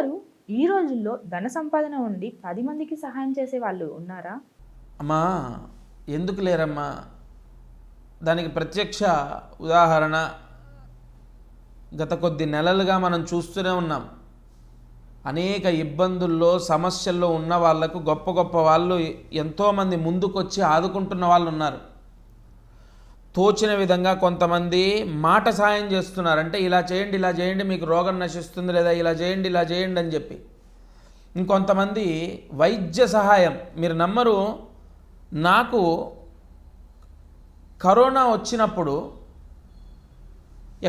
గురువుగారు ఈ రోజుల్లో ధన సంపాదన ఉండి 10 మందికి సహాయం చేసే వాళ్ళు ఉన్నారా? అమ్మా ఎందుకు లేరమ్మా? దానికి ప్రత్యక్ష ఉదాహరణ గత కొద్ది నెలలుగా మనం చూస్తూనే ఉన్నాం. అనేక ఇబ్బందుల్లో సమస్యల్లో ఉన్న వాళ్లకు గొప్ప గొప్ప వాళ్ళు ఎంతోమంది ముందుకొచ్చి ఆదుకుంటున్న వాళ్ళు ఉన్నారు. తోచిన విధంగా కొంతమంది మాట సాయం చేస్తున్నారు. అంటే ఇలా చేయండి మీకు రోగం నశిస్తుంది, లేదా ఇలా చేయండి అని చెప్పి. ఇంకొంతమంది వైద్య సహాయం. మీరు నమ్మరు, నాకు కరోనా వచ్చినప్పుడు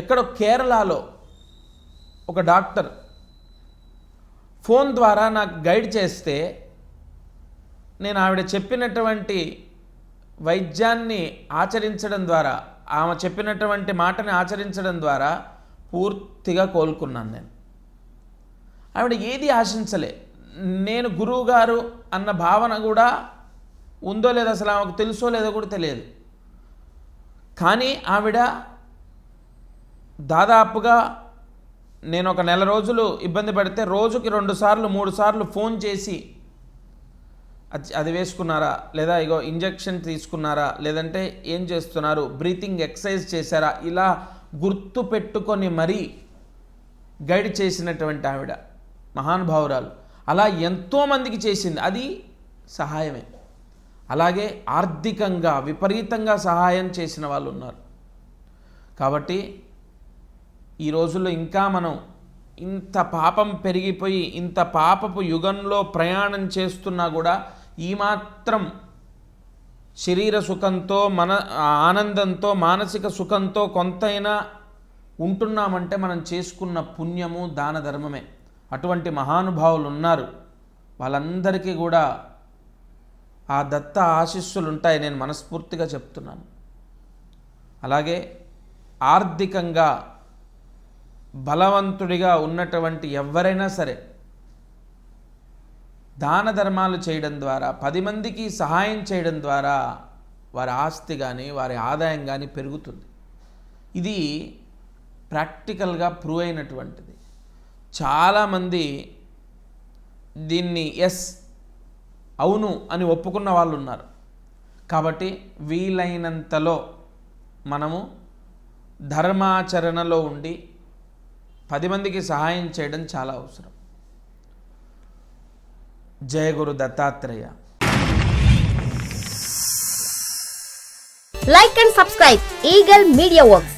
ఎక్కడో కేరళలో ఒక డాక్టర్ ఫోన్ ద్వారా నాకు గైడ్ చేస్తే నేను ఆవిడ చెప్పినటువంటి వైద్యాన్ని ఆచరించడం ద్వారా, ఆమె చెప్పినటువంటి మాటని ఆచరించడం ద్వారా పూర్తిగా కోలుకున్నాను. నేను ఆవిడ ఏది ఆశించలే. నేను గురువుగారు అన్న భావన కూడా ఉందో లేదో, అసలు ఆమెకు తెలుసో లేదో కూడా తెలియదు. కానీ ఆవిడ దాదాపుగా నేను ఒక నెల రోజులు ఇబ్బంది పడితే రోజుకి 2 సార్లు 3 సార్లు ఫోన్ చేసి అది వేసుకున్నారా, లేదా ఇగో ఇంజెక్షన్ తీసుకున్నారా, లేదంటే ఏం చేస్తున్నారు, బ్రీతింగ్ ఎక్సర్సైజ్ చేశారా, ఇలా గుర్తు పెట్టుకొని మరీ గైడ్ చేసినటువంటి ఆవిడ మహానుభావురాలు. అలా ఎంతోమందికి చేసింది. అది సహాయమే. అలాగే ఆర్థికంగా విపరీతంగా సహాయం చేసిన వాళ్ళు ఉన్నారు. కాబట్టి ఈ రోజుల్లో ఇంకా మనం ఇంత పాపం పెరిగిపోయి ఇంత పాపపు యుగంలో ప్రయాణం చేస్తున్నా కూడా ఈ మాత్రం శరీర సుఖంతో, మన ఆనందంతో, మానసిక సుఖంతో కొంతైనా ఉంటున్నామంటే మనం చేసుకున్న పుణ్యము, దాన ధర్మమే. అటువంటి మహానుభావులు ఉన్నారు. వాళ్ళందరికీ కూడా ఆ దత్త ఆశీస్సులు ఉంటాయి, నేను మనస్ఫూర్తిగా చెప్తున్నాను. అలాగే ఆర్థికంగా బలవంతుడిగా ఉన్నటువంటి ఎవరైనా సరే దాన ధర్మాలు చేయడం ద్వారా, 10 మందికి సహాయం చేయడం ద్వారా వారి ఆస్తి కానీ వారి ఆదాయం కానీ పెరుగుతుంది. ఇది ప్రాక్టికల్గా ప్రూవ్ అయినటువంటిది. చాలామంది దీన్ని అవును అని ఒప్పుకున్న వాళ్ళు ఉన్నారు. కాబట్టి వీలైనంతలో మనము ధర్మాచరణలో ఉండి 10 మందికి సహాయం చేయడం చాలా అవసరం. జయ గురు Dattatreya. Like and subscribe Eagle Media Works.